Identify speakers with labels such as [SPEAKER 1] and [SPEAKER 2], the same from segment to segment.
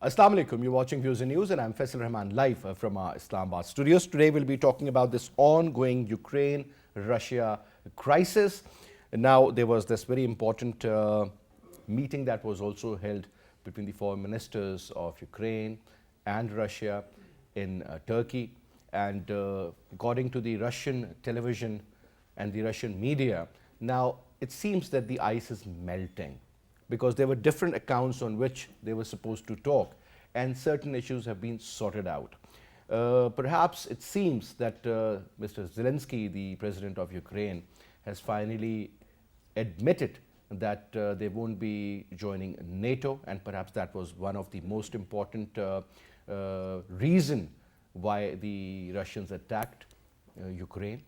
[SPEAKER 1] Assalamu alaikum, you're watching Views and News and I'm Faisal Rehman live from our Islamabad studios. Today we'll be talking about this ongoing Ukraine-Russia crisis. Now there was this very important meeting that was also held between the foreign ministers of Ukraine and Russia in Turkey, and according to the Russian television and the Russian media, now it seems that the ice is melting, because there were different accounts on which they were supposed to talk, and certain issues have been sorted out. Perhaps it seems that Mr. Zelensky, the president of Ukraine, has finally admitted that they won't be joining NATO, and perhaps that was one of the most important reason why the Russians attacked Ukraine.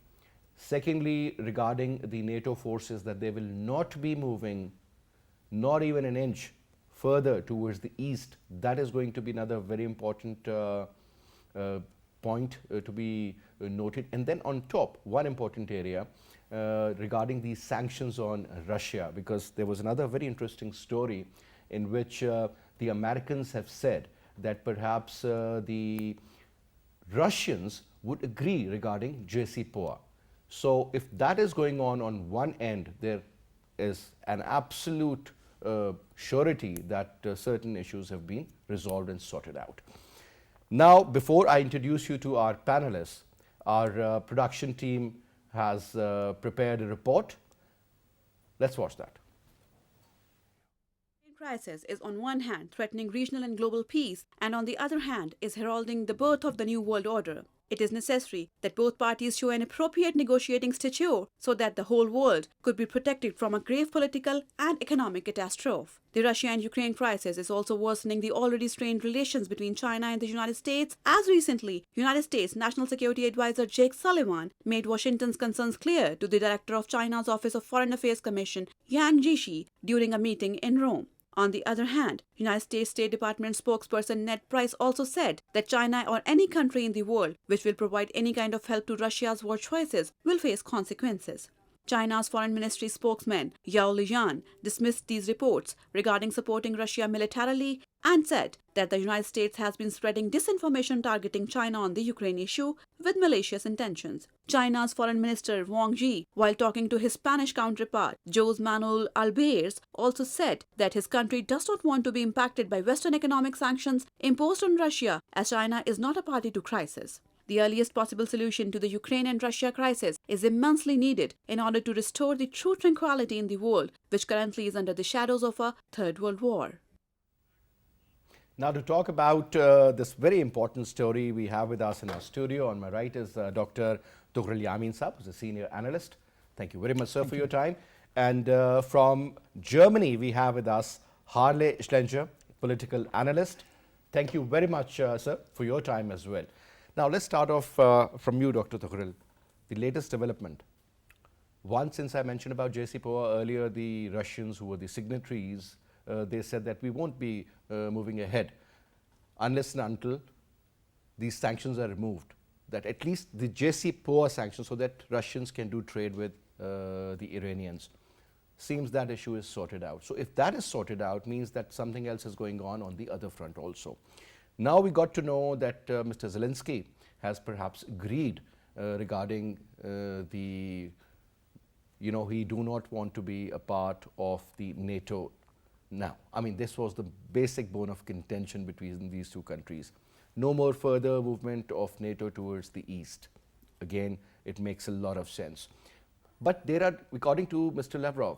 [SPEAKER 1] Secondly, regarding the NATO forces, that they will not be moving not even an inch further towards the east. That is going to be another very important point to be noted. And then on top, one important area regarding the sanctions on Russia, because there was another very interesting story in which the Americans have said that perhaps the Russians would agree regarding JCPOA. So if that is going on one end, there is an absolute surety that certain issues have been resolved and sorted out. Now, before I introduce you to our panelists, our production team has prepared a report. Let's watch that.
[SPEAKER 2] Crisis is on one hand threatening regional and global peace, and on the other hand is heralding the birth of the new world order. It is necessary that both parties show an appropriate negotiating stature so that the whole world could be protected from a grave political and economic catastrophe. The Russia and Ukraine crisis is also worsening the already strained relations between China and the United States, as recently United States National Security Advisor Jake Sullivan made Washington's concerns clear to the director of China's Office of Foreign Affairs Commission, Yang Jiechi, during a meeting in Rome. On the other hand, United States State Department spokesperson Ned Price also said that China or any country in the world which will provide any kind of help to Russia's war choices will face consequences. China's foreign ministry spokesman Yao Lijian dismissed these reports regarding supporting Russia militarily and said that the United States has been spreading disinformation targeting China on the Ukraine issue with malicious intentions. China's foreign minister Wang Yi, while talking to his Spanish counterpart Jose Manuel Albares, also said that his country does not want to be impacted by Western economic sanctions imposed on Russia, as China is not a party to crisis. The earliest possible solution to the Ukraine and Russia crisis is immensely needed in order to restore the true tranquility in the world, which currently is under the shadows of a Third World War.
[SPEAKER 1] Now, to talk about this very important story, we have with us in our studio. On my right is Dr. Tughral Yamin Sahab, who's a senior analyst. Thank you very much, sir, for your time. And from Germany, we have with us Harley, Schlanger, political analyst. Thank you very much, sir, for your time as well. Now, let's start off from you, Dr. Tughral. The latest development. One, since I mentioned about JCPOA earlier, the Russians who were the signatories, they said that we won't be moving ahead unless and until these sanctions are removed, that at least the JCPOA sanctions, so that Russians can do trade with the Iranians. Seems that issue is sorted out. So if that is sorted out, means that something else is going on the other front also. Now we got to know that Mr. Zelensky has perhaps agreed regarding he do not want to be a part of the NATO now. I mean, this was the basic bone of contention between these two countries. No more further movement of NATO towards the east. Again, it makes a lot of sense. But there are, according to Mr. Lavrov,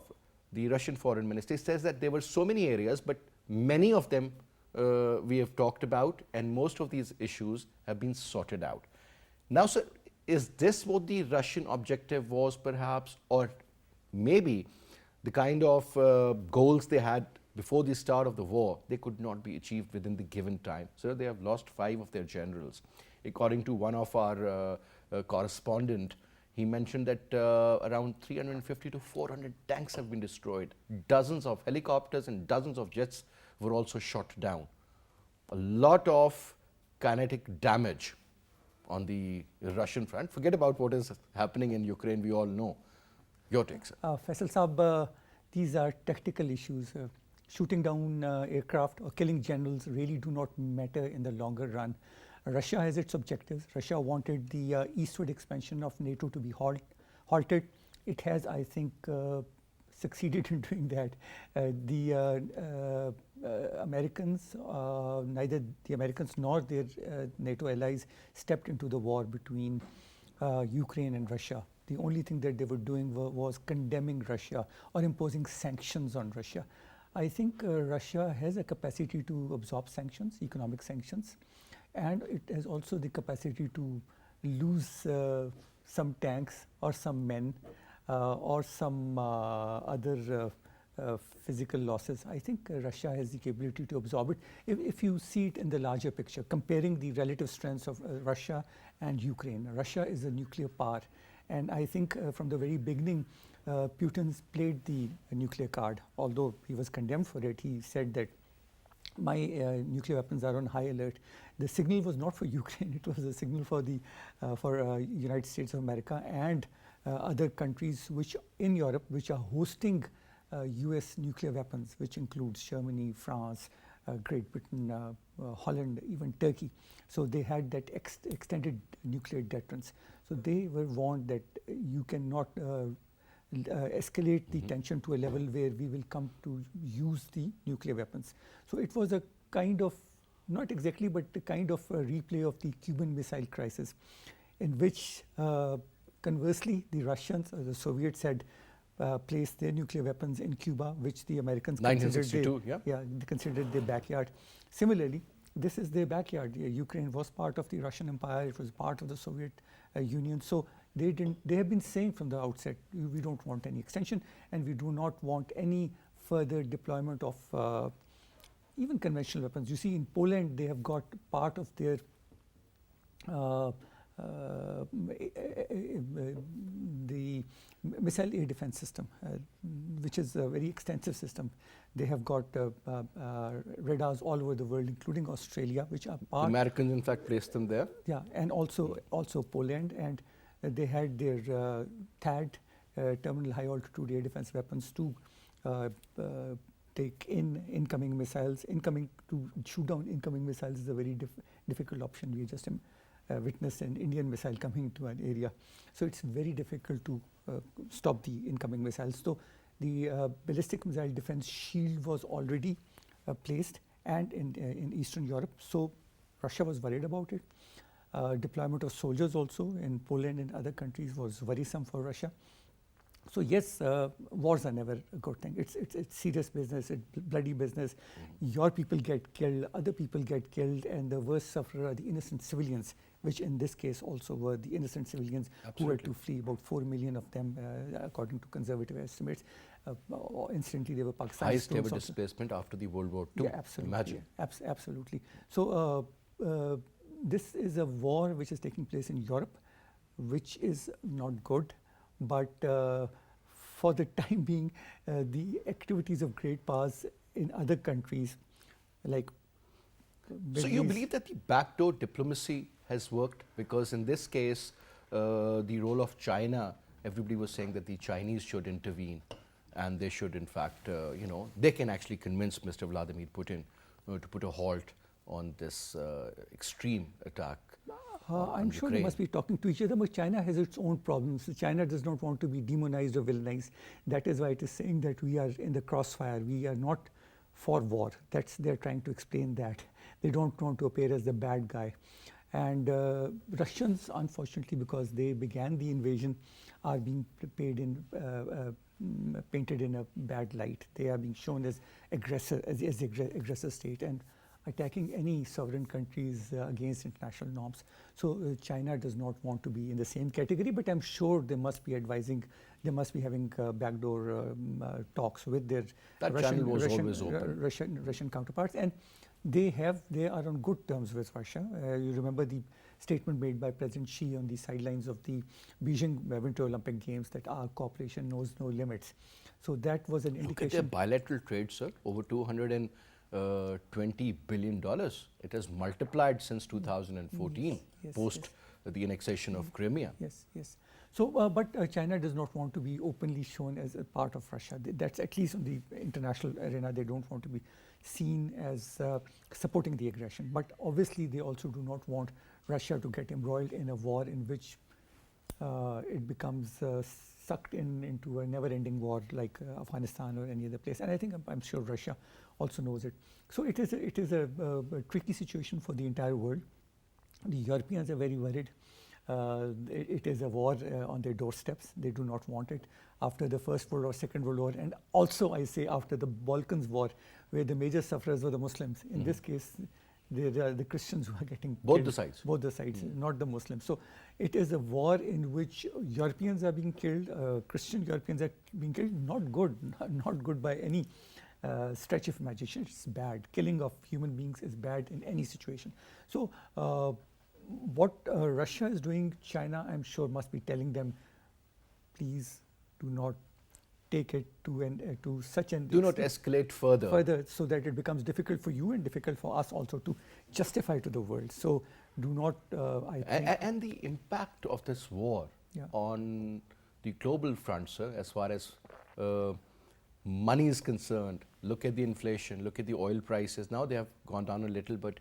[SPEAKER 1] the Russian foreign minister, says that there were so many areas, but many of them we have talked about, and most of these issues have been sorted out. Now, sir, is this what the Russian objective was perhaps, or maybe the kind of goals they had before the start of the war, they could not be achieved within the given time? So they have lost 5 of their generals. According to one of our correspondent, he mentioned that around 350 to 400 tanks have been destroyed. Dozens of helicopters and dozens of jets were also shot down. A lot of kinetic damage on the Russian front. Forget about what is happening in Ukraine, we all know. Your take, sir.
[SPEAKER 3] Faisal Saab, these are tactical issues. shooting down aircraft or killing generals really do not matter in the longer run. Russia has its objectives. Russia wanted the eastward expansion of NATO to be halted. It has, I think, succeeded in doing that. The Americans, neither the Americans nor their NATO allies stepped into the war between Ukraine and Russia. The only thing that they were doing was condemning Russia or imposing sanctions on Russia. I think Russia has a capacity to absorb sanctions, economic sanctions, and it has also the capacity to lose some tanks or some men or some other physical losses. I think Russia has the capability to absorb it. If you see it in the larger picture, comparing the relative strengths of Russia and Ukraine, Russia is a nuclear power. And I think from the very beginning, Putin's played the nuclear card. Although he was condemned for it, he said that my nuclear weapons are on high alert. The signal was not for Ukraine; it was a signal for the United States of America and other countries which in Europe which are hosting U.S. nuclear weapons, which includes Germany, France, Great Britain, Holland, even Turkey. So they had that extended nuclear deterrence. So they were warned that you cannot escalate the tension to a level where we will come to use the nuclear weapons. So it was a kind of, not exactly, but a kind of a replay of the Cuban Missile Crisis, in which conversely the Russians or the Soviets had placed their nuclear weapons in Cuba, which the Americans
[SPEAKER 1] 1962,
[SPEAKER 3] they considered their backyard. Similarly, this is their backyard. Ukraine was part of the Russian Empire. It was part of the Soviet Union. So they have been saying from the outset, we don't want any extension, and we do not want any further deployment of even conventional weapons. You see, in Poland, they have got part of their the missile air defense system, which is a very extensive system. They have got radars all over the world, including Australia, which are part.
[SPEAKER 1] The Americans, in fact, placed them there.
[SPEAKER 3] Yeah, and also Poland, and they had their THAAD, terminal high altitude air defense weapons, to take in incoming missiles. To shoot down incoming missiles is a very difficult option. We just witnessed an Indian missile coming to an area. So it's very difficult to stop the incoming missiles. So the ballistic missile defense shield was already placed and in Eastern Europe. So Russia was worried about it. Deployment of soldiers also in Poland and other countries was worrisome for Russia. So yes, wars are never a good thing. It's serious business, it's bloody business. Your people get killed, other people get killed, and the worst sufferer are the innocent civilians, which in this case also were the innocent civilians. Absolutely. Who had to flee, about 4 million of them, according to conservative estimates. Instantly, they were Pakistan.
[SPEAKER 1] Highest ever displacement after the World War II.
[SPEAKER 3] Yeah, absolutely.
[SPEAKER 1] Imagine.
[SPEAKER 3] Yeah, absolutely. So this is a war which is taking place in Europe, which is not good. But for the time being, the activities of great powers in other countries, like
[SPEAKER 1] So you believe that the backdoor diplomacy has worked? Because in this case, the role of China, everybody was saying that the Chinese should intervene, and they should, in fact, they can actually convince Mr. Vladimir Putin to put a halt on this extreme attack.
[SPEAKER 3] I'm sure they must be talking to each other, but China has its own problems. China does not want to be demonized or villainized. That is why it is saying that we are in the crossfire. We are not for war. They're trying to explain that. They don't want to appear as the bad guy. And Russians, unfortunately, because they began the invasion, are being painted in a bad light. They are being shown as aggressor, as the aggressor state, and attacking any sovereign countries against international norms. So China does not want to be in the same category, but I'm sure they must be advising, they must be having backdoor talks with their Russian counterparts, and they are on good terms with Russia. You remember the statement made by President Xi on the sidelines of the Beijing Winter Olympic Games that our cooperation knows no limits. So that was an indication.
[SPEAKER 1] Look at their bilateral trade, sir, over $220 billion. It has multiplied since 2014, post the annexation of Crimea.
[SPEAKER 3] Yes, yes. But China does not want to be openly shown as a part of Russia. That's at least on the international arena. They don't want to be seen as supporting the aggression. But obviously, they also do not want Russia to get embroiled in a war in which it becomes sucked into a never-ending war like Afghanistan or any other place. And I think I'm sure Russia also knows it. So it is a tricky situation for the entire world. The Europeans are very worried. It is a war on their doorsteps. They do not want it after the First World War, Second World War, and also I say after the Balkans War, where the major sufferers were the Muslims. In this case, the Christians who are getting
[SPEAKER 1] both
[SPEAKER 3] killed.
[SPEAKER 1] the sides.
[SPEAKER 3] Both the sides, not the Muslims. So it is a war in which Europeans are being killed, Christian Europeans are being killed. Not good, not good by any stretch of imagination. It's bad. Killing of human beings is bad in any situation. So what Russia is doing, China, I'm sure, must be telling them, please do not take it to such an
[SPEAKER 1] Do not escalate further.
[SPEAKER 3] so that it becomes difficult for you and difficult for us also to justify to the world. So do not, I think.
[SPEAKER 1] And the impact of this war on the global front, sir, as far as money is concerned. Look at the inflation, look at the oil prices. Now they have gone down a little, but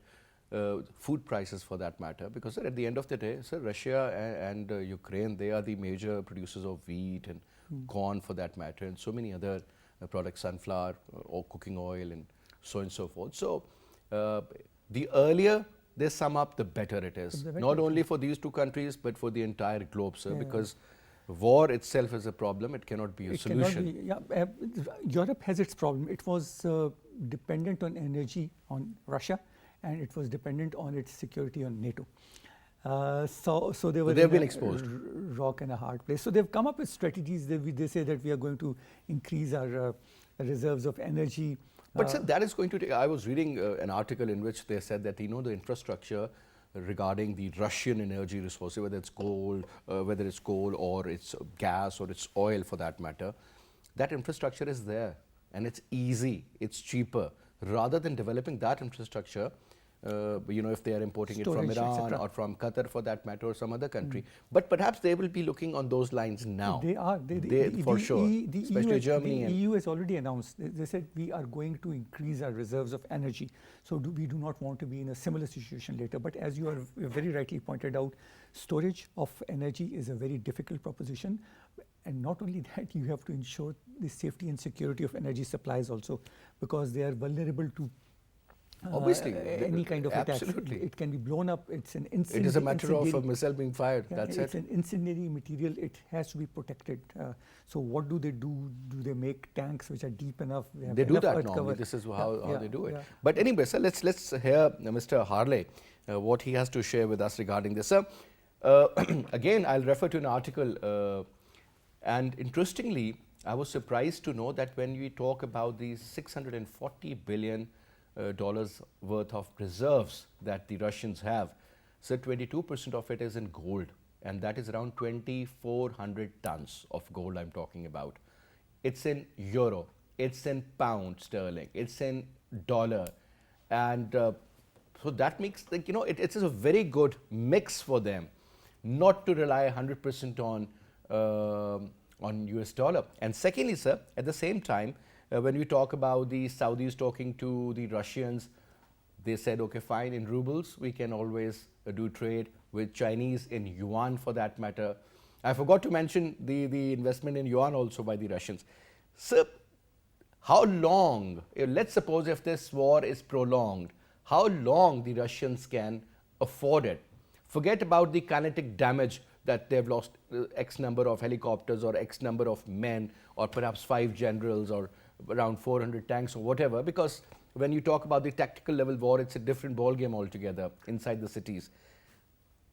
[SPEAKER 1] food prices for that matter, because sir, at the end of the day, sir, Russia and Ukraine, they are the major producers of wheat and corn for that matter, and so many other products, sunflower or cooking oil and so on and so forth. So the earlier they sum up, the better it is, not only for these two countries, but for the entire globe, sir, because war itself is a problem. It cannot be a solution.
[SPEAKER 3] Cannot be, Europe has its problem. It was dependent on energy on Russia, and it was dependent on its security on NATO. So they were
[SPEAKER 1] they've been exposed.
[SPEAKER 3] Rock and a hard place. So they've come up with strategies. They say that we are going to increase our reserves of energy.
[SPEAKER 1] But sir, that is going to take, I was reading an article in which they said that, the infrastructure regarding the Russian energy resources, whether it's coal or it's gas or it's oil for that matter, that infrastructure is there and it's easy, it's cheaper. Rather than developing that infrastructure, if they are importing
[SPEAKER 3] Storage,
[SPEAKER 1] it from Iran or from Qatar for that matter or some other country. But perhaps they will be looking on those lines now.
[SPEAKER 3] They are.
[SPEAKER 1] For sure. Especially Germany.
[SPEAKER 3] The EU has already announced, they said we are going to increase our reserves of energy. So we do not want to be in a similar situation later. But as you are very rightly pointed out, storage of energy is a very difficult proposition. And not only that, you have to ensure the safety and security of energy supplies also, because they are vulnerable to
[SPEAKER 1] obviously
[SPEAKER 3] any kind of attacks.
[SPEAKER 1] Absolutely.
[SPEAKER 3] It can be blown up. It's an
[SPEAKER 1] It is a matter of a missile being fired. That's it.
[SPEAKER 3] It's an incendiary material. It has to be protected. So what do they do? Do they make tanks which are deep enough?
[SPEAKER 1] They do that normally.
[SPEAKER 3] Cover?
[SPEAKER 1] This is how they do it.
[SPEAKER 3] Yeah.
[SPEAKER 1] But anyway, sir, let's hear Mr. Harley, what he has to share with us regarding this. Sir, again, I'll refer to an article. And interestingly, I was surprised to know that when we talk about these $640 billion worth of reserves that the Russians have, so 22% of it is in gold, and that is around 2,400 tons of gold I'm talking about. It's in euro, it's in pound sterling, it's in dollar, and so that makes it's a very good mix for them, not to rely 100% on US dollar. And secondly, sir, at the same time, when we talk about the Saudis talking to the Russians, they said, okay, fine, in rubles, we can always do trade with Chinese in yuan for that matter. I forgot to mention the investment in yuan also by the Russians. So, how long, let's suppose if this war is prolonged, how long the Russians can afford it? Forget about the kinetic damage that they've lost X number of helicopters or X number of men or perhaps 5 generals or around 400 tanks or whatever, because when you talk about the tactical level war, it's a different ball game altogether inside the cities.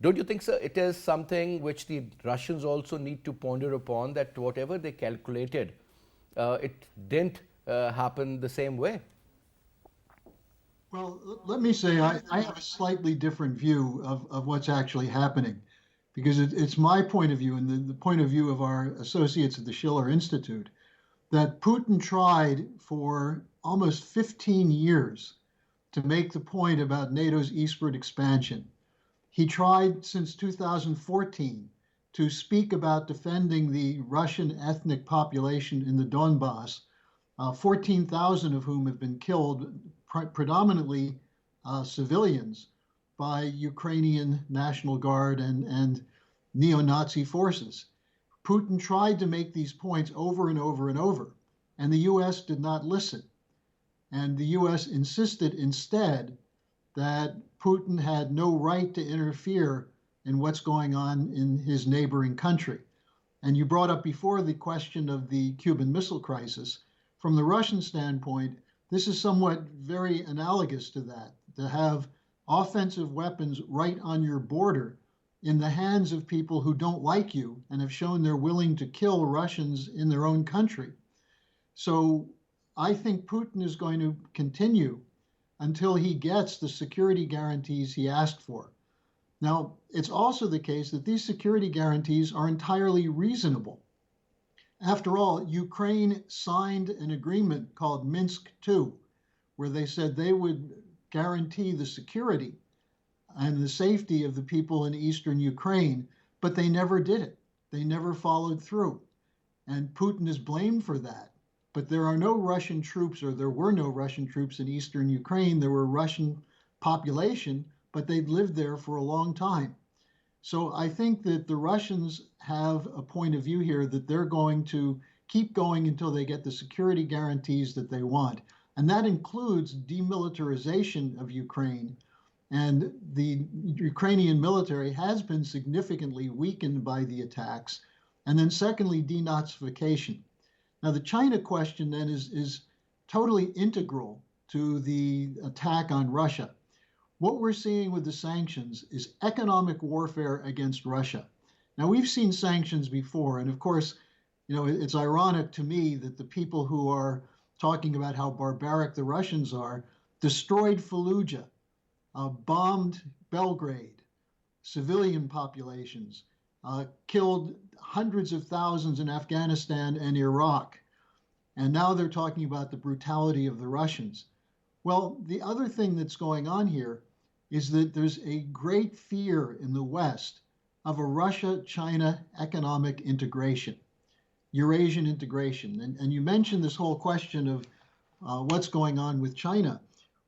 [SPEAKER 1] Don't you think, sir, it is something which the Russians also need to ponder upon, that whatever they calculated, it didn't happen the same way?
[SPEAKER 4] Well, let me say I have a slightly different view of what's actually happening, because it's my point of view and the point of view of our associates at the Schiller Institute, that Putin tried for almost 15 years to make the point about NATO's eastward expansion. He tried since 2014 to speak about defending the Russian ethnic population in the Donbass, 14,000 of whom have been killed, predominantly civilians, by Ukrainian National Guard and neo-Nazi forces. Putin tried to make these points over and over and over, and the US did not listen. And the US insisted instead that Putin had no right to interfere in what's going on in his neighboring country. And you brought up before the question of the Cuban Missile Crisis. From the Russian standpoint, this is somewhat very analogous to that, to have offensive weapons right on your border in the hands of people who don't like you and have shown they're willing to kill Russians in their own country. So I think Putin is going to continue until he gets the security guarantees he asked for. Now, it's also the case that these security guarantees are entirely reasonable. After all, Ukraine signed an agreement called Minsk II, where they said they would guarantee the security and the safety of the people in eastern Ukraine, but they never did it. They never followed through. And Putin is blamed for that. But there are no Russian troops, or there were no Russian troops in eastern Ukraine. There were Russian population, but they'd lived there for a long time. So I think that the Russians have a point of view here that they're going to keep going until they get the security guarantees that they want. And that includes demilitarization of Ukraine. And the Ukrainian military has been significantly weakened by the attacks. And then secondly, denazification. Now, the China question then is totally integral to the attack on Russia. What we're seeing with the sanctions is economic warfare against Russia. Now, we've seen sanctions before, and of course, it's ironic to me that the people who are talking about how barbaric the Russians are destroyed Fallujah, bombed Belgrade, civilian populations, killed hundreds of thousands in Afghanistan and Iraq. And now they're talking about the brutality of the Russians. Well, the other thing that's going on here is that there's a great fear in the West of a Russia-China economic integration, Eurasian integration. And you mentioned this whole question of what's going on with China.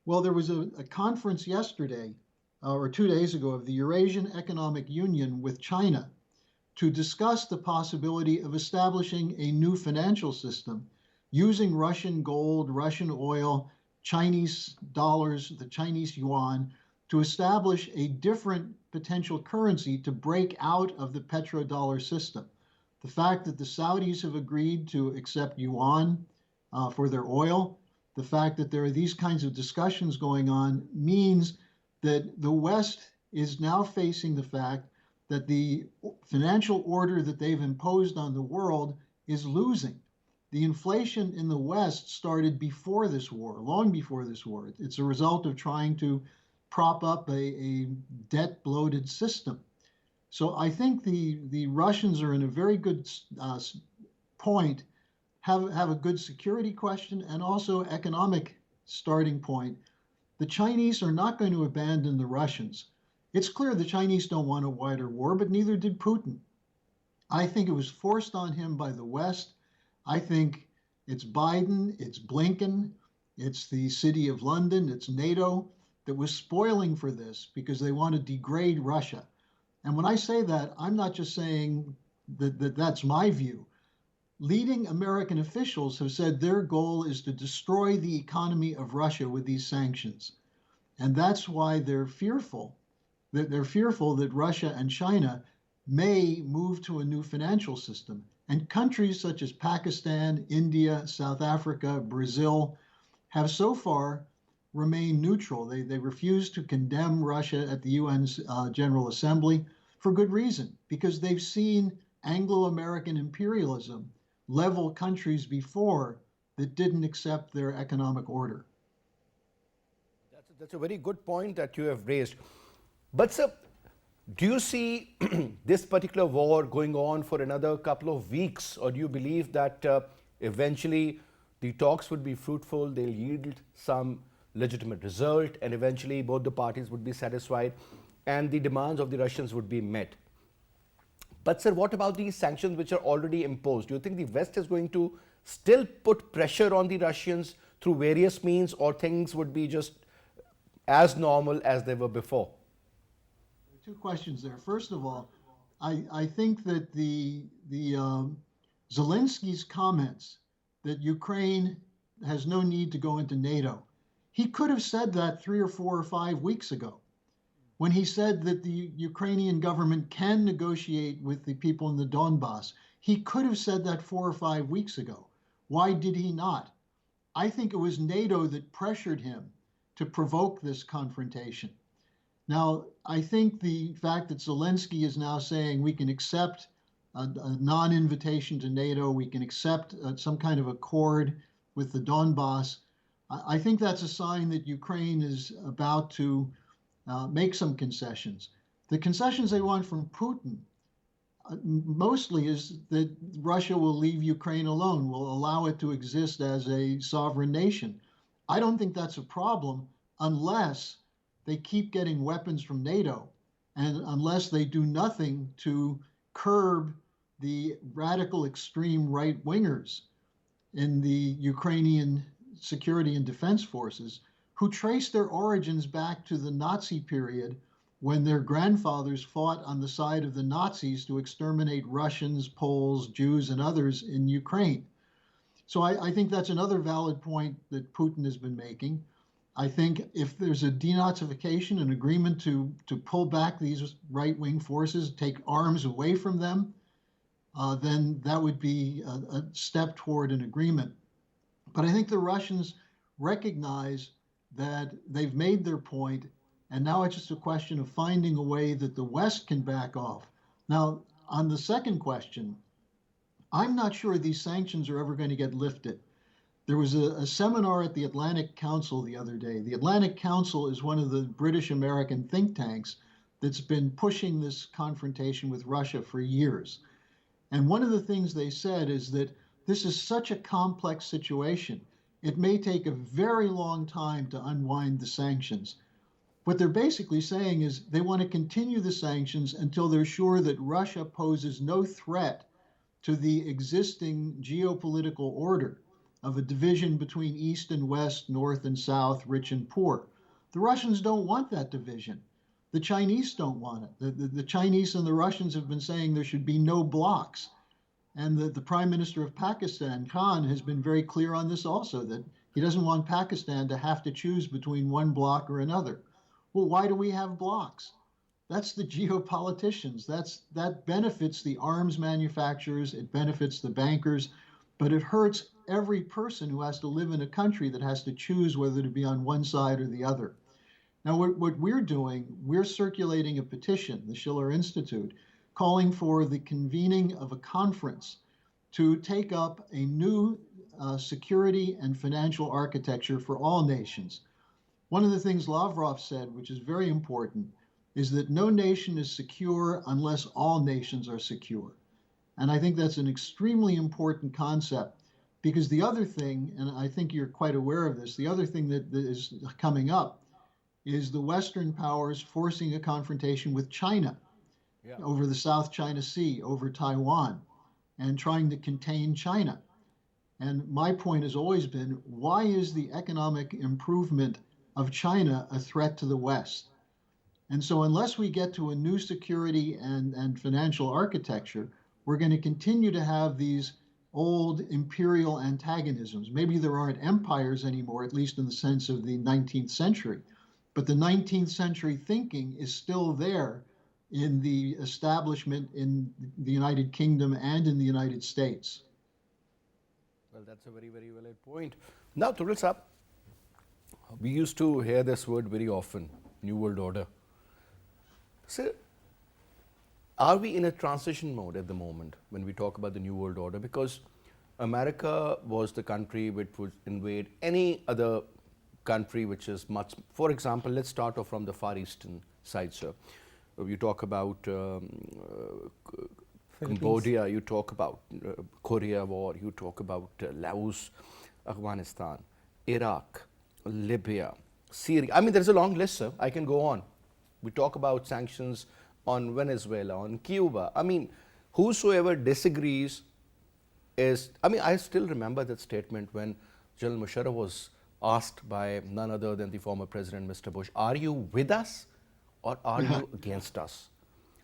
[SPEAKER 4] Well, there was a conference yesterday or 2 days ago of the Eurasian Economic Union with China to discuss the possibility of establishing a new financial system using Russian gold, Russian oil, Chinese dollars, the Chinese yuan, to establish a different potential currency to break out of the petrodollar system. The fact that the Saudis have agreed to accept yuan for their oil, the fact that there are these kinds of discussions going on means that the West is now facing the fact that the financial order that they've imposed on the world is losing. The inflation in the West started before this war, long before this war. It's a result of trying to prop up a debt-bloated system. So I think the Russians are in a very good point, have a good security question and also economic starting point. The Chinese are not going to abandon the Russians. It's clear the Chinese don't want a wider war, but neither did Putin. I think it was forced on him by the West. I think it's Biden, it's Blinken, it's the City of London, it's NATO that was spoiling for this because they want to degrade Russia. And when I say that, I'm not just saying that that's my view. Leading American officials have said their goal is to destroy the economy of Russia with these sanctions. And that's why they're fearful that Russia and China may move to a new financial system. And countries such as Pakistan, India, South Africa, Brazil have so far remained neutral. They refuse to condemn Russia at the UN's General Assembly for good reason, because they've seen Anglo-American imperialism level countries before that didn't accept their economic order.
[SPEAKER 1] That's a very good point that you have raised. But sir, do you see this particular war going on for another couple of weeks, or do you believe that eventually the talks would be fruitful, they'll yield some legitimate result, and eventually both the parties would be satisfied and the demands of the Russians would be met? But sir, what about these sanctions which are already imposed? Do you think the West is going to still put pressure on the Russians through various means, or things would be just as normal as they were before?
[SPEAKER 4] Two questions there. First of all, I think that the Zelensky's comments that Ukraine has no need to go into NATO, he could have said that 3 or 4 or 5 weeks ago, when he said that the Ukrainian government can negotiate with the people in the Donbass. He could have said that 4 or 5 weeks ago. Why did he not? I think it was NATO that pressured him to provoke this confrontation. Now, I think the fact that Zelensky is now saying we can accept a non-invitation to NATO, we can accept some kind of accord with the Donbass, I think that's a sign that Ukraine is about to make some concessions. The concessions they want from Putin mostly is that Russia will leave Ukraine alone, will allow it to exist as a sovereign nation. I don't think that's a problem unless they keep getting weapons from NATO and unless they do nothing to curb the radical extreme right-wingers in the Ukrainian security and defense forces who trace their origins back to the Nazi period when their grandfathers fought on the side of the Nazis to exterminate Russians, Poles, Jews, and others in Ukraine. So I think that's another valid point that Putin has been making. I think if there's a denazification, an agreement to pull back these right-wing forces, take arms away from them, then that would be a step toward an agreement. But I think the Russians recognize that they've made their point, and now it's just a question of finding a way that the West can back off. Now, on the second question, I'm not sure these sanctions are ever going to get lifted. There was a seminar at the Atlantic Council the other day. The Atlantic Council is one of the British-American think tanks that's been pushing this confrontation with Russia for years. And one of the things they said is that this is such a complex situation, it may take a very long time to unwind the sanctions. What they're basically saying is they want to continue the sanctions until they're sure that Russia poses no threat to the existing geopolitical order of a division between East and West, North and South, rich and poor. The Russians don't want that division. The Chinese don't want it. The Chinese and the Russians have been saying there should be no blocks. And the Prime Minister of Pakistan, Khan, has been very clear on this also, that he doesn't want Pakistan to have to choose between one bloc or another. Well, why do we have blocks? That's the geopoliticians. That benefits the arms manufacturers, it benefits the bankers, but it hurts every person who has to live in a country that has to choose whether to be on one side or the other. Now, what we're doing, we're circulating a petition, the Schiller Institute, calling for the convening of a conference to take up a new security and financial architecture for all nations. One of the things Lavrov said, which is very important, is that no nation is secure unless all nations are secure. And I think that's an extremely important concept, because the other thing, and I think you're quite aware of this, the other thing that is coming up is the Western powers forcing a confrontation with China over the South China Sea, over Taiwan, and trying to contain China. And my point has always been, why is the economic improvement of China a threat to the West? And so unless we get to a new security and financial architecture, we're going to continue to have these old imperial antagonisms. Maybe there aren't empires anymore, at least in the sense of the 19th century. But the 19th century thinking is still there in the establishment in the United Kingdom and in the United States.
[SPEAKER 1] Well, that's a very, very valid point. Now, Tughral Sahab, we used to hear this word very often, New World Order. So, are we in a transition mode at the moment when we talk about the New World Order? Because America was the country which would invade any other country which is much, for example, let's start off from the Far Eastern side, sir. You talk about Cambodia, you talk about Korea War, you talk about Laos, Afghanistan, Iraq, Libya, Syria. I mean, there's a long list, sir. I can go on. We talk about sanctions on Venezuela, on Cuba. I mean, whosoever disagrees is, I mean, I still remember that statement when General Musharraf was asked by none other than the former President, Mr. Bush, are you with us or are you against us?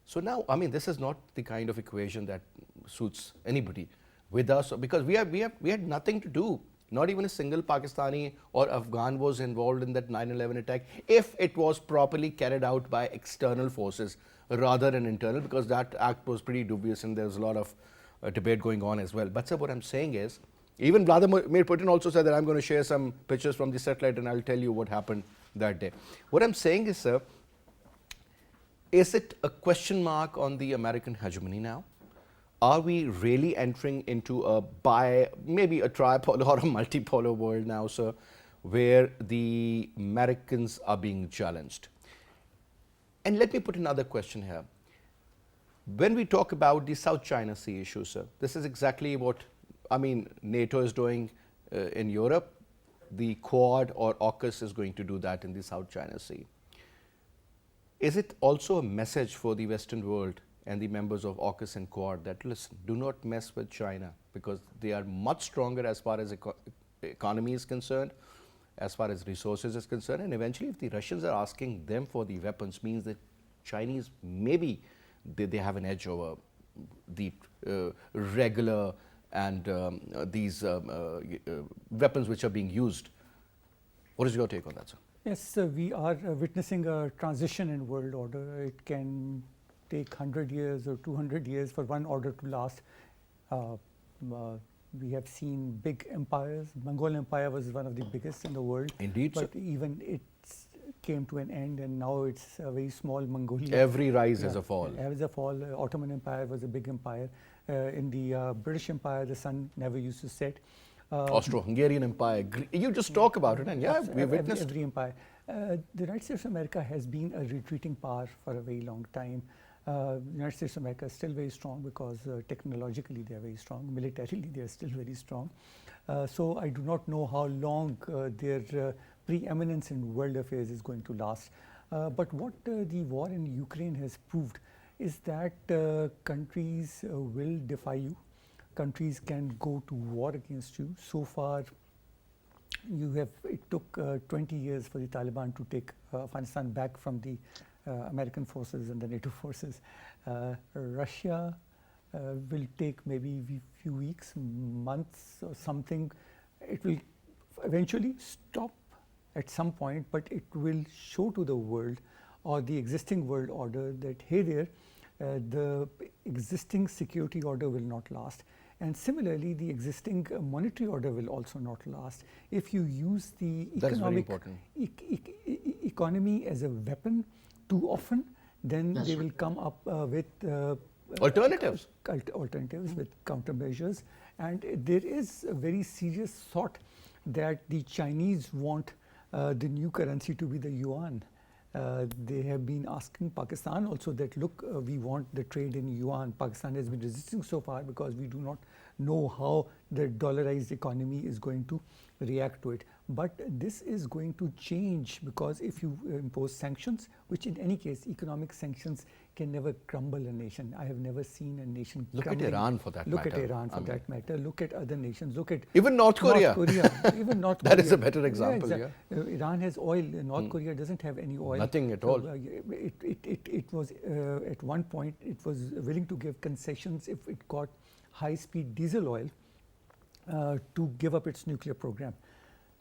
[SPEAKER 1] So now, I mean, this is not the kind of equation that suits anybody with us, because we had nothing to do. Not even a single Pakistani or Afghan was involved in that 9/11 attack if it was properly carried out by external forces rather than internal, because that act was pretty dubious and there was a lot of debate going on as well. But sir, what I'm saying is, even Vladimir Putin also said that I'm going to share some pictures from the satellite and I'll tell you what happened that day. What I'm saying is, sir, is it a question mark on the American hegemony now? Are we really entering into maybe a tripolar or a multipolar world now, sir, where the Americans are being challenged? And let me put another question here. When we talk about the South China Sea issue, sir, this is exactly what, I mean, NATO is doing in Europe. The Quad or AUKUS is going to do that in the South China Sea. Is it also a message for the Western world and the members of AUKUS and Quad that, listen, do not mess with China, because they are much stronger as far as economy is concerned, as far as resources is concerned, and eventually if the Russians are asking them for the weapons, means that Chinese maybe they have an edge over the regular and these weapons which are being used. What is your take on that, sir?
[SPEAKER 3] Yes, we are witnessing a transition in world order. It can take 100 years or 200 years for one order to last. We have seen big empires. Mongol Empire was one of the biggest in the world.
[SPEAKER 1] Indeed,
[SPEAKER 3] but
[SPEAKER 1] sir.
[SPEAKER 3] even it came to an end, and now it's a very small Mongolia.
[SPEAKER 1] Every rise has a fall.
[SPEAKER 3] Has a fall. Ottoman Empire was a big empire. In the British Empire, the sun never used to set.
[SPEAKER 1] Austro-Hungarian Empire. You just talk about it, and yeah, we witnessed
[SPEAKER 3] every empire. The United States of America has been a retreating power for a very long time. The United States of America is still very strong because technologically they are very strong, militarily they are still very strong. So I do not know how long their preeminence in world affairs is going to last. But what the war in Ukraine has proved is that countries will defy you. Countries can go to war against you. So far, it took 20 years for the Taliban to take Afghanistan back from the American forces and the NATO forces. Russia will take maybe a few weeks, months or something. It will eventually stop at some point, but it will show to the world or the existing world order that, hey there, the existing security order will not last. And similarly, the existing monetary order will also not last. If you use the economy as a weapon too often, then they will come up with
[SPEAKER 1] alternatives
[SPEAKER 3] with countermeasures. And there is a very serious thought that the Chinese want the new currency to be the yuan. They have been asking Pakistan also that, look, we want the trade in yuan. Pakistan has been resisting so far because we do not know how the dollarized economy is going to react to it. But this is going to change, because if you impose sanctions, which in any case, economic sanctions can never crumble a nation. I have never seen a nation
[SPEAKER 1] Look at Iran for that matter.
[SPEAKER 3] Look at Iran for that matter. Look at other nations. Look at
[SPEAKER 1] even North Korea.
[SPEAKER 3] Even North
[SPEAKER 1] That
[SPEAKER 3] Korea.
[SPEAKER 1] is a better example.
[SPEAKER 3] Yeah, exactly. Iran has oil. North Korea doesn't have any oil.
[SPEAKER 1] Nothing at all.
[SPEAKER 3] It was at one point it was willing to give concessions if it got high-speed diesel oil to give up its nuclear program.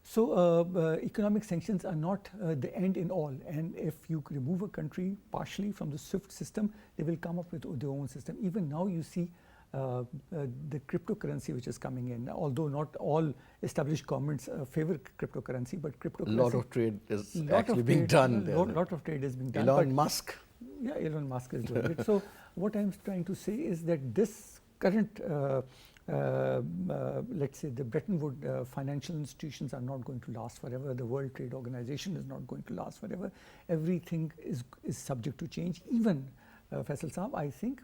[SPEAKER 3] So economic sanctions are not the end in all, and if you remove a country partially from the SWIFT system, they will come up with their own system. Even now you see the cryptocurrency which is coming in, although not all established governments favor cryptocurrency, but cryptocurrency.
[SPEAKER 1] A lot of trade is actually being done.
[SPEAKER 3] A lot of trade is being done.
[SPEAKER 1] Elon Musk.
[SPEAKER 3] Yeah, Elon Musk is doing it. So what I'm trying to say is that this current let's say the Bretton Woods financial institutions are not going to last forever. The World Trade Organization is not going to last forever. Everything is subject to change. Even Faisal Saab, I think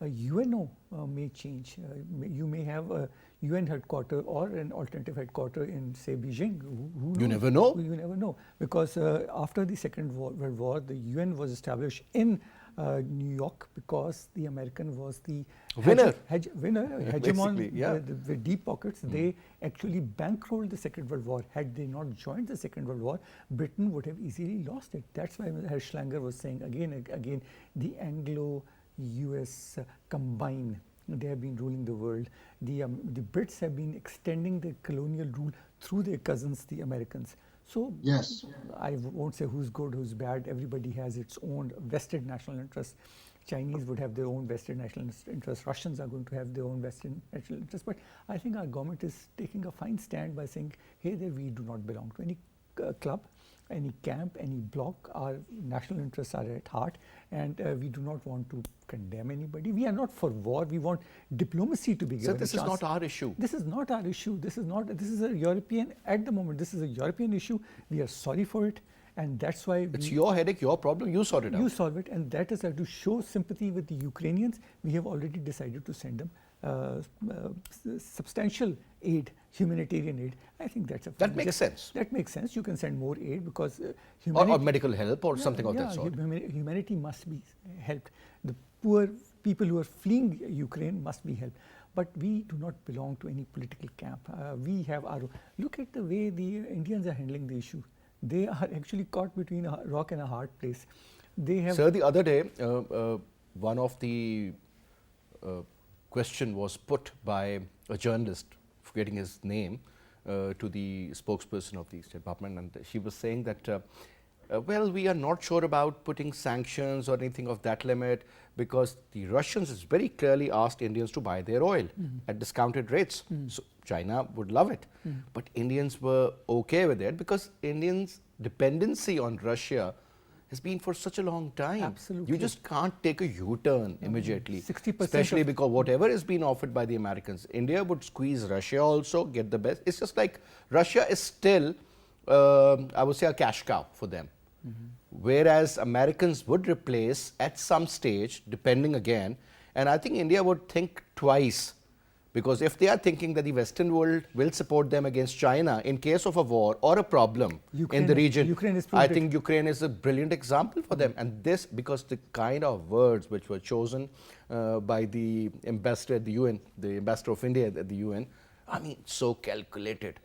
[SPEAKER 3] UNO may change. You may have a UN headquarter or an alternative headquarter in, say, Beijing. Who
[SPEAKER 1] You never know.
[SPEAKER 3] You never know, because after the Second World War, the UN was established in New York because the American was the
[SPEAKER 1] Winner.
[SPEAKER 3] hegemon
[SPEAKER 1] Basically, yeah.
[SPEAKER 3] with deep pockets. They actually bankrolled the Second World War. Had they not joined the Second World War, Britain would have easily lost it. That's why Schlanger was saying again and again, the Anglo-US combine. They have been ruling the world. The Brits have been extending the colonial rule through their cousins, the Americans. So
[SPEAKER 4] Yes.
[SPEAKER 3] I won't say who's good, who's bad. Everybody has its own vested national interest. Chinese would have their own vested national interest. Russians are going to have their own vested national interest. But I think our government is taking a fine stand by saying, hey, there we do not belong to any club, any camp, any bloc. Our national interests are at heart, and we do not want to condemn anybody. We are not for war. We want diplomacy to be given.
[SPEAKER 1] So this is not our issue.
[SPEAKER 3] This is not our issue. This is a European, at the moment, this is a European issue. We are sorry for it. And that's why
[SPEAKER 1] It's your headache, your problem, you sort it out.
[SPEAKER 3] you solve it. And that is to show sympathy with the Ukrainians. We have already decided to send them substantial aid, humanitarian aid. I think that's a
[SPEAKER 1] That makes sense.
[SPEAKER 3] That makes sense. You can send more aid because
[SPEAKER 1] Or medical help or something of that sort.
[SPEAKER 3] Humanity must be helped. The poor people who are fleeing Ukraine must be helped. But we do not belong to any political camp. We have our. Look at the way the Indians are handling the issue. They are actually caught between a rock and a hard place. They have.
[SPEAKER 1] Sir, the other day, one of the question was put by a journalist, forgetting his name, to the spokesperson of the State Department, and she was saying that, well, we are not sure about putting sanctions or anything of that limit because the Russians has very clearly asked Indians to buy their oil at discounted rates. So China would love it. But Indians were okay with it because Indians' dependency on Russia has been for such a long time.
[SPEAKER 3] Absolutely.
[SPEAKER 1] You just can't take a U-turn immediately.
[SPEAKER 3] 60%
[SPEAKER 1] especially because whatever is being offered by the Americans, India would squeeze Russia also, get the best. It's just like Russia is still, I would say, a cash cow for them. Whereas Americans would replace at some stage, depending again, and I think India would think twice, because if they are thinking that the Western world will support them against China in case of a war or a problem in the region,
[SPEAKER 3] Ukraine is
[SPEAKER 1] I think Ukraine is a brilliant example for them. And this, because the kind of words which were chosen by the ambassador at the UN, the ambassador of India at the UN, I mean, so calculated.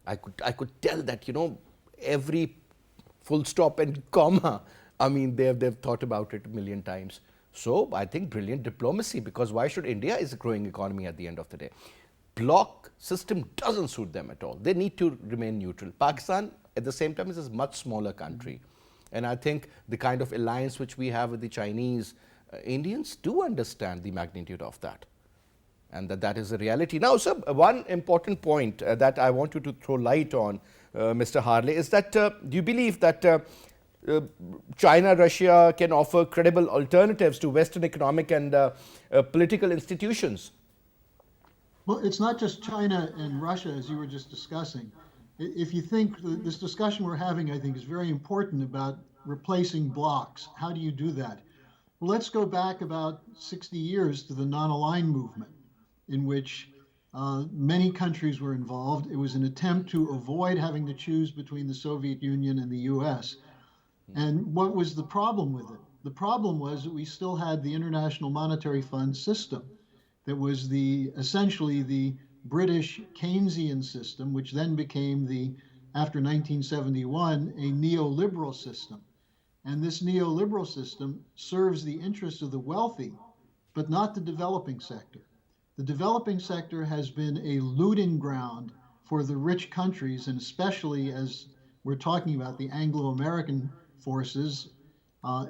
[SPEAKER 1] I could tell that, you know, every full stop and comma, I mean, they've thought about it a million times. So I think brilliant diplomacy, because why should India is a growing economy at the end of the day. Bloc system doesn't suit them at all. They need to remain neutral. Pakistan at the same time is a much smaller country. And I think the kind of alliance which we have with the Chinese, Indians do understand the magnitude of that. And that is a reality. Now, sir, one important point that I want you to throw light on, Mr. Harley, is that do you believe that China, Russia can offer credible alternatives to Western economic and political institutions?
[SPEAKER 4] Well, it's not just China and Russia, as you were just discussing. If you think this discussion we're having, I think, is very important about replacing blocs. How do you do that? Well, let's go back about 60 years to the non-aligned movement, in which many countries were involved. It was an attempt to avoid having to choose between the Soviet Union and the US. And what was the problem with it? The problem was that we still had the International Monetary Fund system that was essentially the British Keynesian system, which then became after 1971, a neoliberal system. And this neoliberal system serves the interests of the wealthy, but not the developing sector. The developing sector has been a looting ground for the rich countries, and especially as we're talking about the Anglo-American forces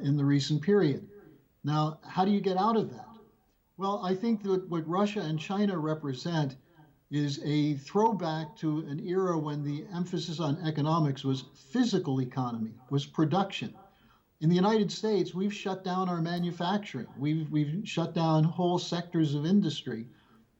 [SPEAKER 4] in the recent period. Now, how do you get out of that? Well, I think that what Russia and China represent is a throwback to an era when the emphasis on economics was physical economy, was production. In the United States, we've shut down our manufacturing. We've shut down whole sectors of industry.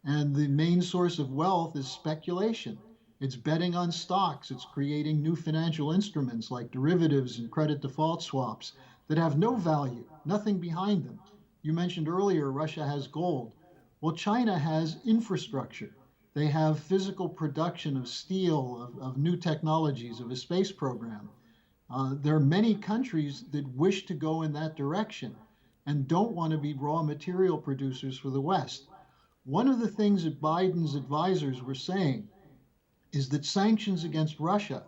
[SPEAKER 4] And the main source of wealth is speculation. It's betting on stocks. It's creating new financial instruments like derivatives and credit default swaps that have no value, nothing behind them. You mentioned earlier Russia has gold. Well, China has infrastructure. They have physical production of steel, of new technologies, of a space program. There are many countries that wish to go in that direction. and don't want to be raw material producers for the West. One of the things that Biden's advisors were saying is that sanctions against Russia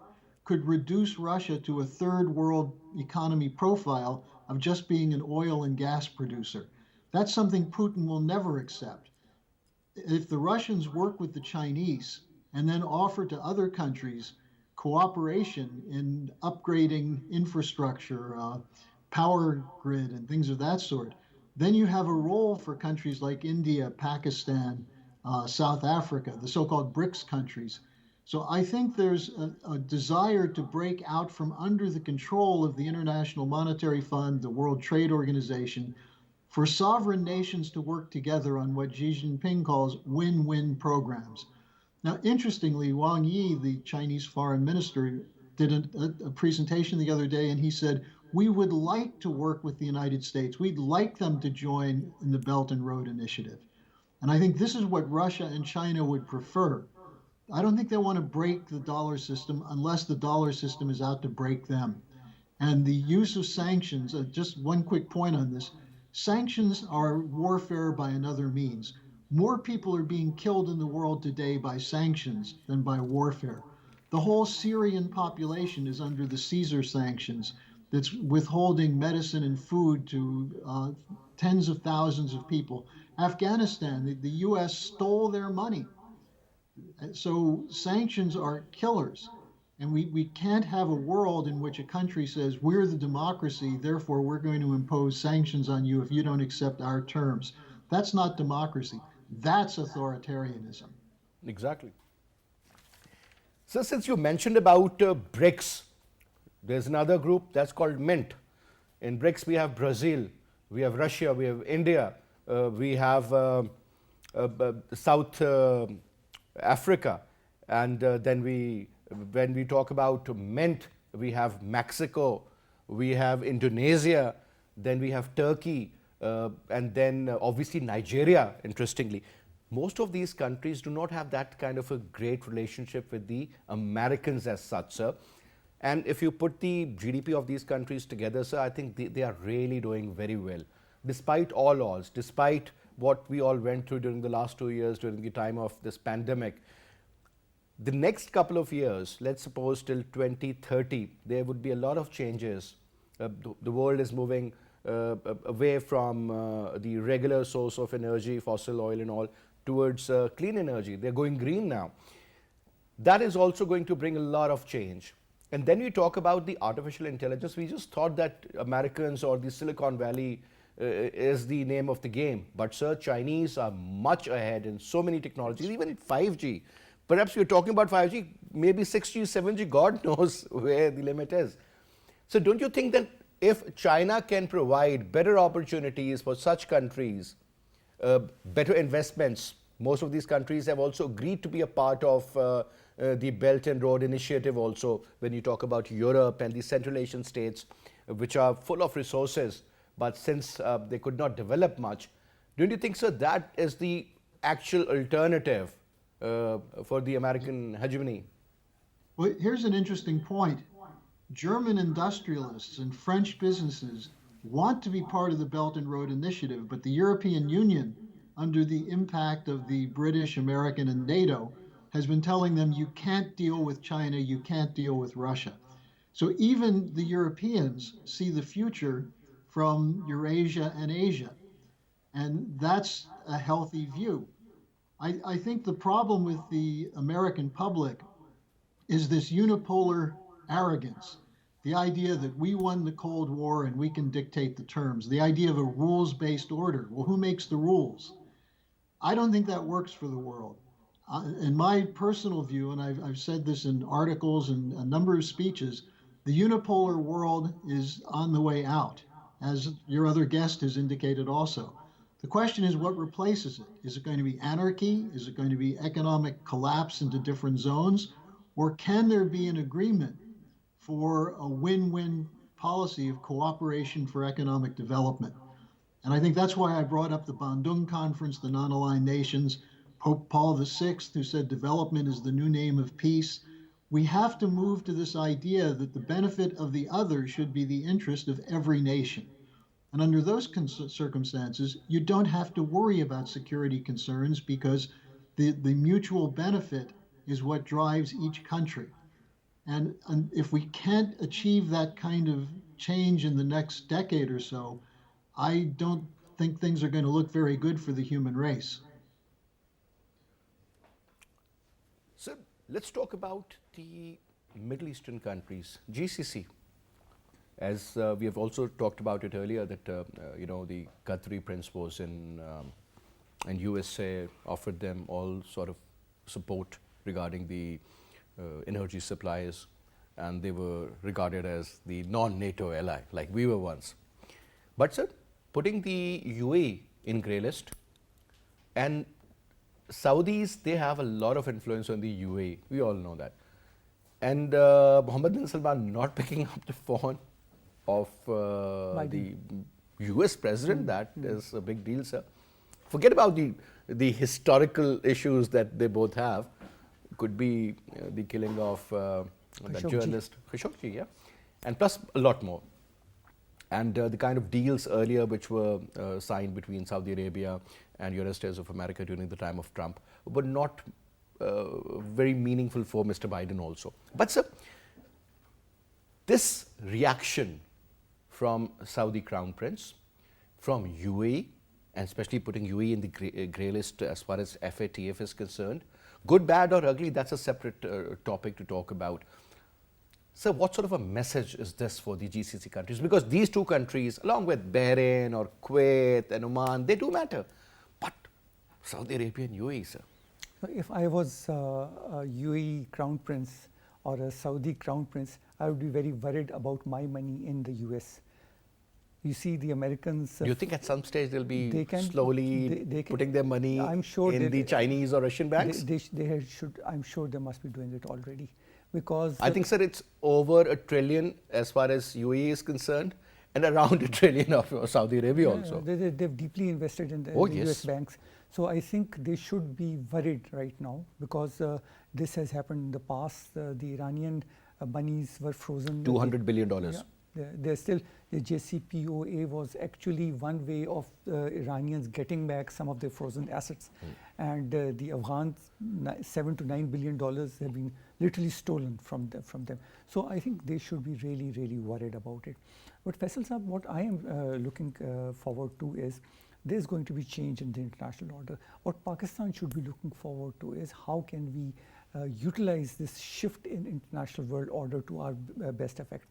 [SPEAKER 4] could reduce Russia to a third world economy profile of just being an oil and gas producer. That's something Putin will never accept. If the Russians work with the Chinese and then offer to other countries cooperation in upgrading infrastructure, power grid, and things of that sort, then you have a role for countries like India, Pakistan, South Africa, the so-called BRICS countries. So I think there's a desire to break out from under the control of the International Monetary Fund, the World Trade Organization, for sovereign nations to work together on what Xi Jinping calls win-win programs. Now, interestingly, Wang Yi, the Chinese foreign minister, did a presentation the other day, and he said, we would like to work with the United States. We'd like them to join in the Belt and Road Initiative. And I think this is what Russia and China would prefer. I don't think they want to break the dollar system unless the dollar system is out to break them. And the use of sanctions, just one quick point on this, sanctions are warfare by another means. More people are being killed in the world today by sanctions than by warfare. The whole Syrian population is under the Caesar sanctions that's withholding medicine and food to tens of thousands of people. Afghanistan, the US stole their money. So sanctions are killers. And we can't have a world in which a country says, we're the democracy, therefore we're going to impose sanctions on you if you don't accept our terms. That's not democracy. That's authoritarianism.
[SPEAKER 1] Exactly. So since you mentioned about BRICS, there's another group that's called MINT. In BRICS, we have Brazil, we have Russia, we have India, we have South Africa, and then when we talk about MINT, we have Mexico, we have Indonesia, then we have Turkey, and then obviously Nigeria, interestingly. Most of these countries do not have that kind of a great relationship with the Americans as such, sir. And if you put the GDP of these countries together, sir, I think they are really doing very well. Despite all odds, despite what we all went through during the last 2 years, during the time of this pandemic, the next couple of years, let's suppose till 2030, there would be a lot of changes. The world is moving away from the regular source of energy, fossil oil and all, towards clean energy. They're going green now. That is also going to bring a lot of change. And then we talk about the artificial intelligence. We just thought that Americans or the Silicon Valley is the name of the game. But sir, Chinese are much ahead in so many technologies, even in 5G. Perhaps we're talking about 5G, maybe 6G, 7G, God knows where the limit is. So don't you think that if China can provide better opportunities for such countries, better investments, most of these countries have also agreed to be a part of the Belt and Road Initiative also, when you talk about Europe and the Central Asian states, which are full of resources, but since they could not develop much, don't you think, sir, that is the actual alternative for the American hegemony?
[SPEAKER 4] Well, here's an interesting point. German industrialists and French businesses want to be part of the Belt and Road Initiative, but the European Union, under the impact of the British, American, and NATO, has been telling them you can't deal with China, you can't deal with Russia. So even the Europeans see the future from Eurasia and Asia, and that's a healthy view. I think the problem with the American public is this unipolar arrogance, the idea that we won the Cold War and we can dictate the terms, the idea of a rules-based order. Well, who makes the rules? I don't think that works for the world. In my personal view, and I've said this in articles and a number of speeches, the unipolar world is on the way out, as your other guest has indicated also. The question is, what replaces it? Is it going to be anarchy? Is it going to be economic collapse into different zones? Or can there be an agreement for a win-win policy of cooperation for economic development? And I think that's why I brought up the Bandung Conference, the non-aligned nations, Pope Paul VI, who said development is the new name of peace. We have to move to this idea that the benefit of the other should be the interest of every nation. And under those circumstances, you don't have to worry about security concerns because the mutual benefit is what drives each country. And if we can't achieve that kind of change in the next decade or so, I don't think things are going to look very good for the human race.
[SPEAKER 1] So let's talk about the Middle Eastern countries, GCC. As we have also talked about it earlier, that the Qatari prince was in, and USA offered them all sort of support regarding the energy supplies, and they were regarded as the non-NATO ally, like we were once. But sir, putting the UAE in grey list, and Saudis, they have a lot of influence on the UAE. We all know that. And Mohammed bin Salman not picking up the phone of the US president, that is a big deal, sir. Forget about the historical issues that they both have. Could be the killing of that journalist Khashoggi, yeah, and plus a lot more. And the kind of deals earlier which were signed between Saudi Arabia and United States of America during the time of Trump were not very meaningful for Mr. Biden also. But sir, this reaction from Saudi Crown Prince, from UAE, and especially putting UAE in the grey list as far as FATF is concerned, good, bad or ugly, that's a separate topic to talk about. So what sort of a message is this for the GCC countries? Because these two countries, along with Bahrain or Kuwait and Oman, they do matter. But Saudi Arabia and UAE, sir.
[SPEAKER 3] If I was a UAE Crown Prince or a Saudi Crown Prince, I would be very worried about my money in the US. You see, the Americans.
[SPEAKER 1] Do you think at some stage they'll be slowly putting their money in the Chinese or Russian banks?
[SPEAKER 3] They should. I'm sure they must be doing it already, because
[SPEAKER 1] I think, sir, it's over $1 trillion as far as UAE is concerned, and around $1 trillion of Saudi Arabia also.
[SPEAKER 3] They've deeply invested in the US banks. So I think they should be worried right now, because this has happened in the past. The Iranian monies were frozen.
[SPEAKER 1] $200 billion.
[SPEAKER 3] Yeah. They're still, the JCPOA was actually one way of Iranians getting back some of their frozen assets. And the Afghans, $7 to $9 billion have been literally stolen from them. So I think they should be really, really worried about it. But Faisal Saab, what I am looking forward to is, there's going to be change in the international order. What Pakistan should be looking forward to is, how can we utilize this shift in international world order to our best effect?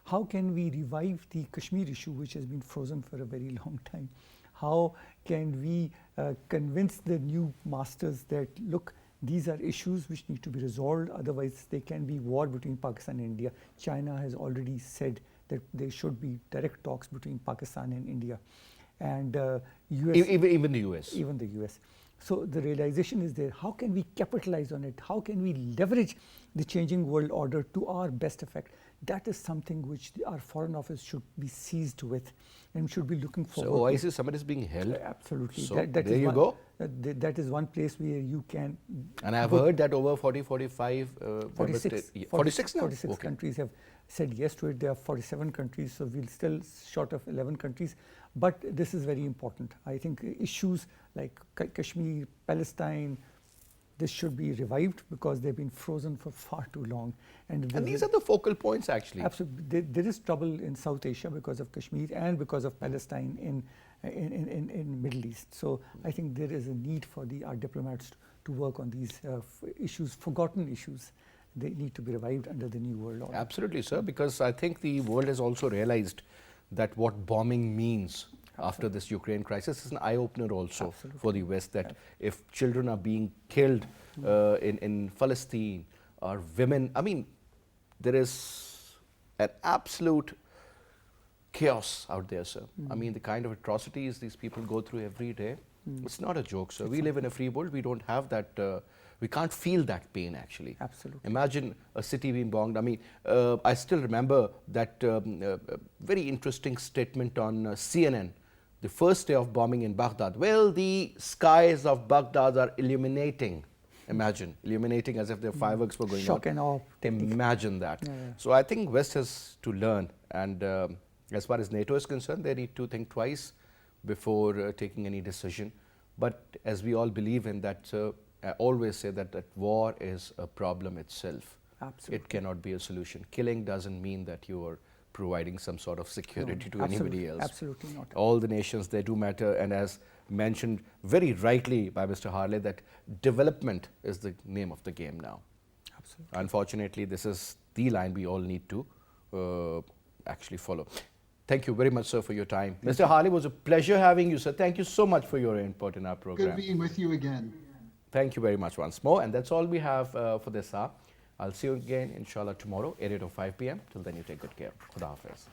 [SPEAKER 3] How can we revive the Kashmir issue, which has been frozen for a very long time? How can we convince the new masters that, look, these are issues which need to be resolved, otherwise there can be war between Pakistan and India. China has already said that there should be direct talks between Pakistan and India. And US,
[SPEAKER 1] even the US.
[SPEAKER 3] Even the US. So the realization is there. How can we capitalize on it? How can we leverage the changing world order to our best effect? That is something which our Foreign Office should be seized with and should be looking forward to.
[SPEAKER 1] So OIC summit is being held?
[SPEAKER 3] Absolutely.
[SPEAKER 1] So there you go.
[SPEAKER 3] That is one place where you can.
[SPEAKER 1] And I've heard that over 46
[SPEAKER 3] countries have said yes to it. There are 47 countries, so we're still short of 11 countries. But this is very important. I think issues like Kashmir, Palestine, this should be revived, because they've been frozen for far too long. And
[SPEAKER 1] these are the focal points, actually.
[SPEAKER 3] Absolutely. There is trouble in South Asia because of Kashmir and because of Palestine in Middle East. So I think there is a need for our diplomats to work on these issues, forgotten issues. They need to be revived under the new world order.
[SPEAKER 1] Absolutely, sir, because I think the world has also realized that what bombing means after this Ukraine crisis is an eye-opener also for the West, that if children are being killed in Palestine, or women, I mean, there is an absolute chaos out there, sir. I mean, the kind of atrocities these people go through every day, it's not a joke, sir. We live in a free world. We don't have that, we can't feel that pain, actually.
[SPEAKER 3] Absolutely.
[SPEAKER 1] Imagine a city being bombed. I mean, I still remember that very interesting statement on CNN, the first day of bombing in Baghdad. Well, the skies of Baghdad are illuminating. Imagine, illuminating as if their fireworks were going
[SPEAKER 3] Shock
[SPEAKER 1] out.
[SPEAKER 3] and awe.
[SPEAKER 1] Imagine that.
[SPEAKER 3] Yeah.
[SPEAKER 1] So I think West has to learn and As far as NATO is concerned, they need to think twice before taking any decision. But as we all believe in that, I always say that war is a problem itself.
[SPEAKER 3] Absolutely.
[SPEAKER 1] It cannot be a solution. Killing doesn't mean that you are providing some sort of security to
[SPEAKER 3] absolutely,
[SPEAKER 1] anybody else.
[SPEAKER 3] Absolutely not.
[SPEAKER 1] All the nations, they do matter, and as mentioned very rightly by Mr. Harley, that development is the name of the game now.
[SPEAKER 3] Absolutely.
[SPEAKER 1] Unfortunately, this is the line we all need to actually follow. Thank you very much, sir, for your time. Mr. Harley, it was a pleasure having you, sir. Thank you so much for your input in our program.
[SPEAKER 4] Good being with you again.
[SPEAKER 1] Thank you very much once more. And that's all we have for this hour. I'll see you again, inshallah, tomorrow, 8 or 5 p.m. Till then, you take good care. Khuda Hafiz.